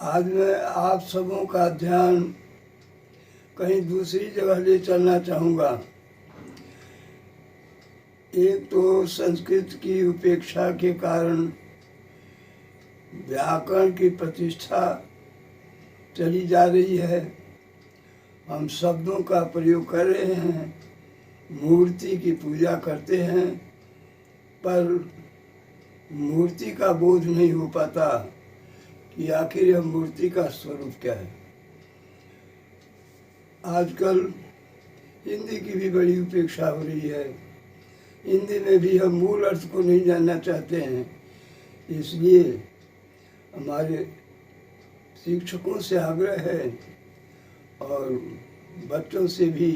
आज मैं आप सबों का ध्यान कहीं दूसरी जगह ले चलना चाहूँगा। एक तो संस्कृत की उपेक्षा के कारण व्याकरण की प्रतिष्ठा चली जा रही है। हम शब्दों का प्रयोग कर रहे हैं, मूर्ति की पूजा करते हैं, पर मूर्ति का बोध नहीं हो पाता कि आखिर यह मूर्ति का स्वरूप क्या है। आजकल हिंदी की भी बड़ी उपेक्षा हो रही है। हिंदी में भी हम मूल अर्थ को नहीं जानना चाहते हैं। इसलिए हमारे शिक्षकों से आग्रह है और बच्चों से भी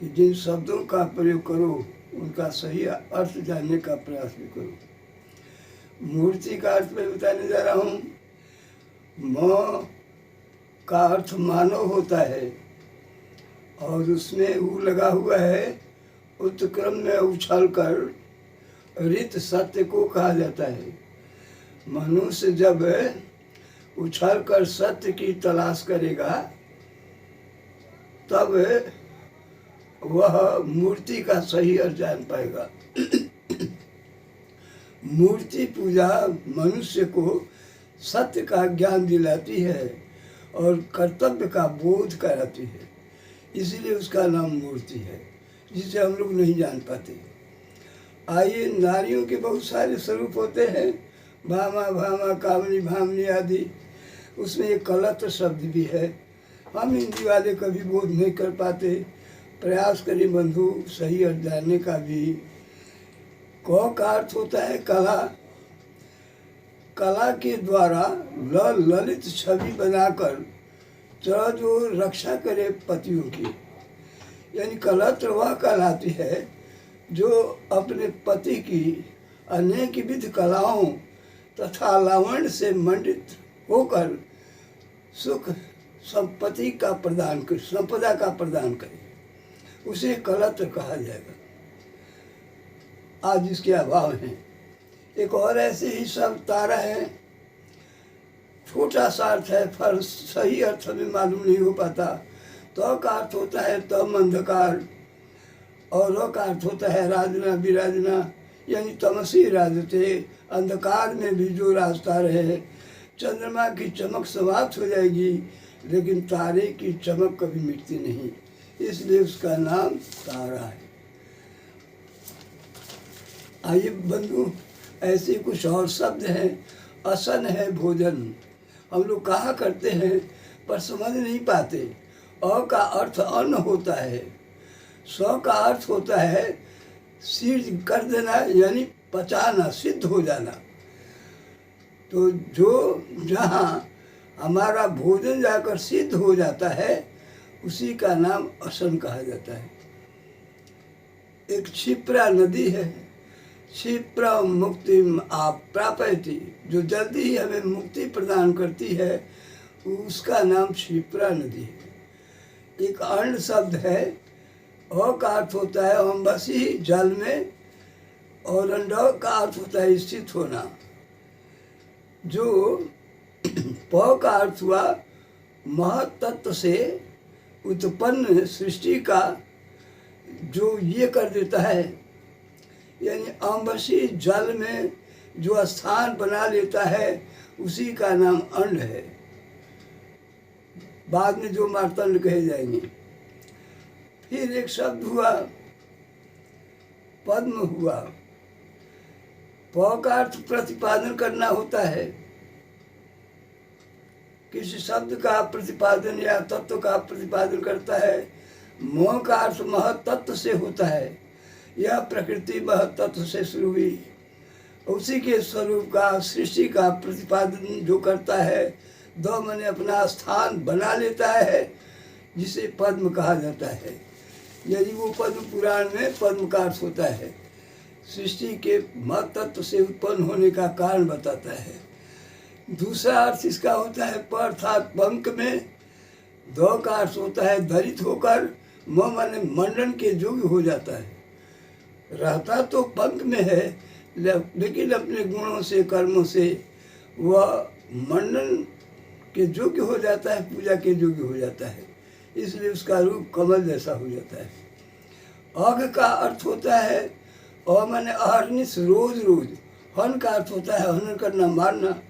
कि जिन शब्दों का प्रयोग करो उनका सही अर्थ जानने का प्रयास भी करो। मूर्ति का अर्थ मैं बताने जा रहा हूँ। म का अर्थ मानव होता है और उसमें ऊ लगा हुआ है। उत्क्रम में उछल कर रित सत्य को कहा जाता है। मनुष्य जब उछल कर सत्य की तलाश करेगा तब वह मूर्ति का सही अर्थ जान पाएगा। मूर्ति पूजा मनुष्य को सत्य का ज्ञान दिलाती है और कर्तव्य का बोध कराती है, इसलिए उसका नाम मूर्ति है, जिसे हम लोग नहीं जान पाते। आइए, नारियों के बहुत सारे स्वरूप होते हैं, भामा भामा कामनी भामनी आदि। उसमें एक कलत्र शब्द भी है। हम हिंदी वाले कभी बोध नहीं कर पाते। प्रयास करें बंधु सही अर्थ जानने का भी। क का अर्थ होता है कला। कला के द्वारा ललित छवि बनाकर जो रक्षा करे पतियों की, यानी कलत्र वह कहलाती है जो अपने पति की अनेक विध कलाओं तथा लावण्य से मंडित होकर सुख संपत्ति का प्रदान कर, संपदा का प्रदान करे, उसे कलत्र कहा जाएगा। आज इसके अभाव हैं। एक और ऐसे ही सब तारा है। छोटा सा अर्थ है, पर सही अर्थ हमें मालूम नहीं हो पाता। तो का अर्थ होता है तम अंधकार, और रो का अर्थ होता है राजना विराजना, यानी तमसी राजते, अंधकार में भी जो राजता रहे। चंद्रमा की चमक समाप्त हो जाएगी लेकिन तारे की चमक कभी मिटती नहीं, इसलिए उसका नाम तारा है। आइए बंधु, ऐसे कुछ और शब्द हैं। असन है भोजन, हम लोग कहा करते हैं पर समझ नहीं पाते। अ का अर्थ अन्न होता है। स का अर्थ होता है सिद्ध कर देना, यानी पचाना, सिद्ध हो जाना। तो जो जहाँ हमारा भोजन जाकर सिद्ध हो जाता है उसी का नाम असन कहा जाता है। एक क्षिप्रा नदी है। क्षिप्रा मुक्ति आप प्रापयति, जो जल्दी ही हमें मुक्ति प्रदान करती है, उसका नाम क्षिप्रा नदी है। एक अर्ण शब्द है। अ का अर्थ होता है अम्बसी, जल में, और अंड का अर्थ होता है स्थित होना। जो प का अर्थ हुआ महत्त्व से उत्पन्न सृष्टि का जो ये कर देता है, यानी अम्बसी जल में जो स्थान बना लेता है उसी का नाम अंड है। बाद में जो मार्तंड कहे जाएंगे। फिर एक शब्द हुआ पद्म हुआ। प का अर्थ प्रतिपादन करना होता है। किसी शब्द का प्रतिपादन या तत्व का प्रतिपादन करता है। मोह का अर्थ महत्त्व से होता है। यह प्रकृति महत्त्व से शुरू हुई, उसी के स्वरूप का, सृष्टि का प्रतिपादन जो करता है, दो मने अपना स्थान बना लेता है, जिसे पद्म कहा जाता है। यदि वो पद्म पुराण में पद्म का अर्थ होता है, सृष्टि के महत्त्व से उत्पन्न होने का कारण बताता है। दूसरा अर्थ इसका होता है प अर्थात पंख में। दो का अर्थ होता है धरित होकर, म माने मंडन के योग्य हो जाता है। रहता तो पंख में है लेकिन अपने गुणों से, कर्मों से वह मंडन के योग्य हो जाता है, पूजा के योग्य हो जाता है, इसलिए उसका रूप कमल जैसा हो जाता है। अघ का अर्थ होता है अ माने अहर्निश, रोज रोज। हन का अर्थ होता है हनन करना, मारना।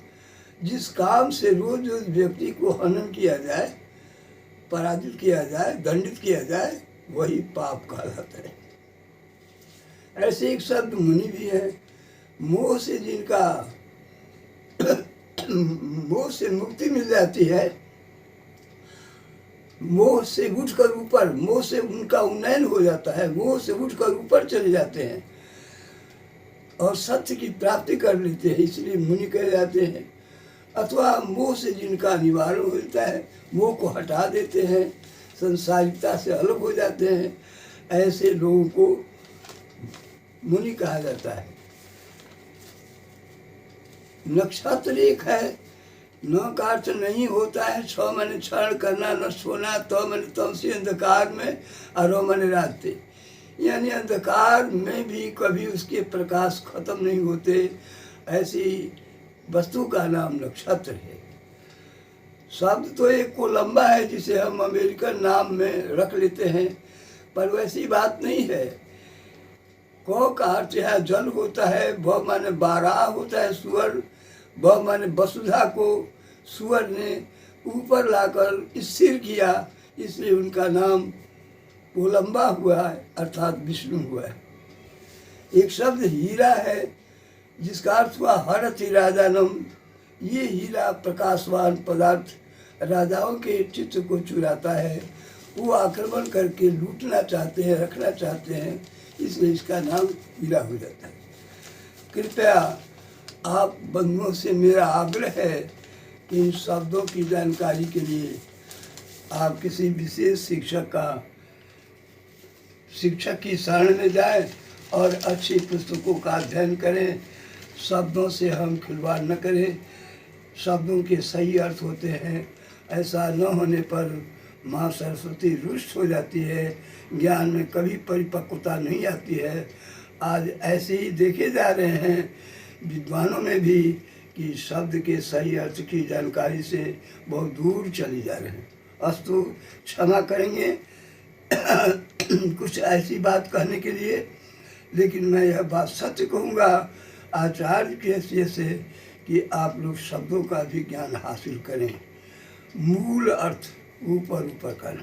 जिस काम से रोज रोज व्यक्ति को हनन किया जाए, पराजित किया जाए, दंडित किया जाए, वही पाप कहलाता है। ऐसे एक शब्द मुनि भी है, मोह से जिनका मोह से मुक्ति मिल जाती है, मोह से उठकर ऊपर, मोह से उनका उन्नयन हो जाता है, मोह से उठकर ऊपर चले जाते हैं और सत्य की प्राप्ति कर लेते हैं, इसलिए मुनि कहे जाते हैं। अथवा मोह से जिनका निवारण होता है, मोह को हटा देते हैं, संसारिकता से अलग हो जाते हैं, ऐसे लोगों को मुनि कहा जाता है। नक्षत्र एक है, न का अर्थ नहीं होता है, छ माने क्षण करना, नष्ट होना, तो माने तमसी अंधकार में, और माने रास्ते, यानी अंधकार में भी कभी उसके प्रकाश खत्म नहीं होते, ऐसी वस्तु का नाम नक्षत्र है। शब्द तो एक कोलंबा है जिसे हम अमेरिकन नाम में रख लेते हैं, पर वैसी बात नहीं है। क का अर्थ है जल होता है, ब माने बारह होता है सुअर, ब माने वसुधा को सुअर ने ऊपर लाकर स्थिर किया, इसलिए उनका नाम कोलंबा हुआ है, अर्थात विष्णु हुआ है। एक शब्द हीरा है जिसका अर्थ हुआ हरति राजानम। ये हीरा प्रकाशवान पदार्थ राजाओं के चित्त को चुराता है, वो आक्रमण करके लूटना चाहते हैं, रखना चाहते हैं, इसलिए इसका नाम हीरा हो जाता है। कृपया आप बंधुओं से मेरा आग्रह है कि इन शब्दों की जानकारी के लिए आप किसी विशेष शिक्षक की शरण में जाएं और अच्छी पुस्तकों का अध्ययन करें। शब्दों से हम खिलवाड़ न करें, शब्दों के सही अर्थ होते हैं, ऐसा न होने पर माँ सरस्वती रुष्ट हो जाती है, ज्ञान में कभी परिपक्वता नहीं आती है। आज ऐसे ही देखे जा रहे हैं विद्वानों में भी कि शब्द के सही अर्थ की जानकारी से बहुत दूर चली जा रहे हैं। अस्तु, क्षमा करेंगे कुछ ऐसी बात कहने के लिए, लेकिन मैं यह बात सत्य कहूँगा आचार्य की हैसियत से कि आप लोग शब्दों का भी ज्ञान हासिल करें, मूल अर्थ ऊपर ऊपर करें।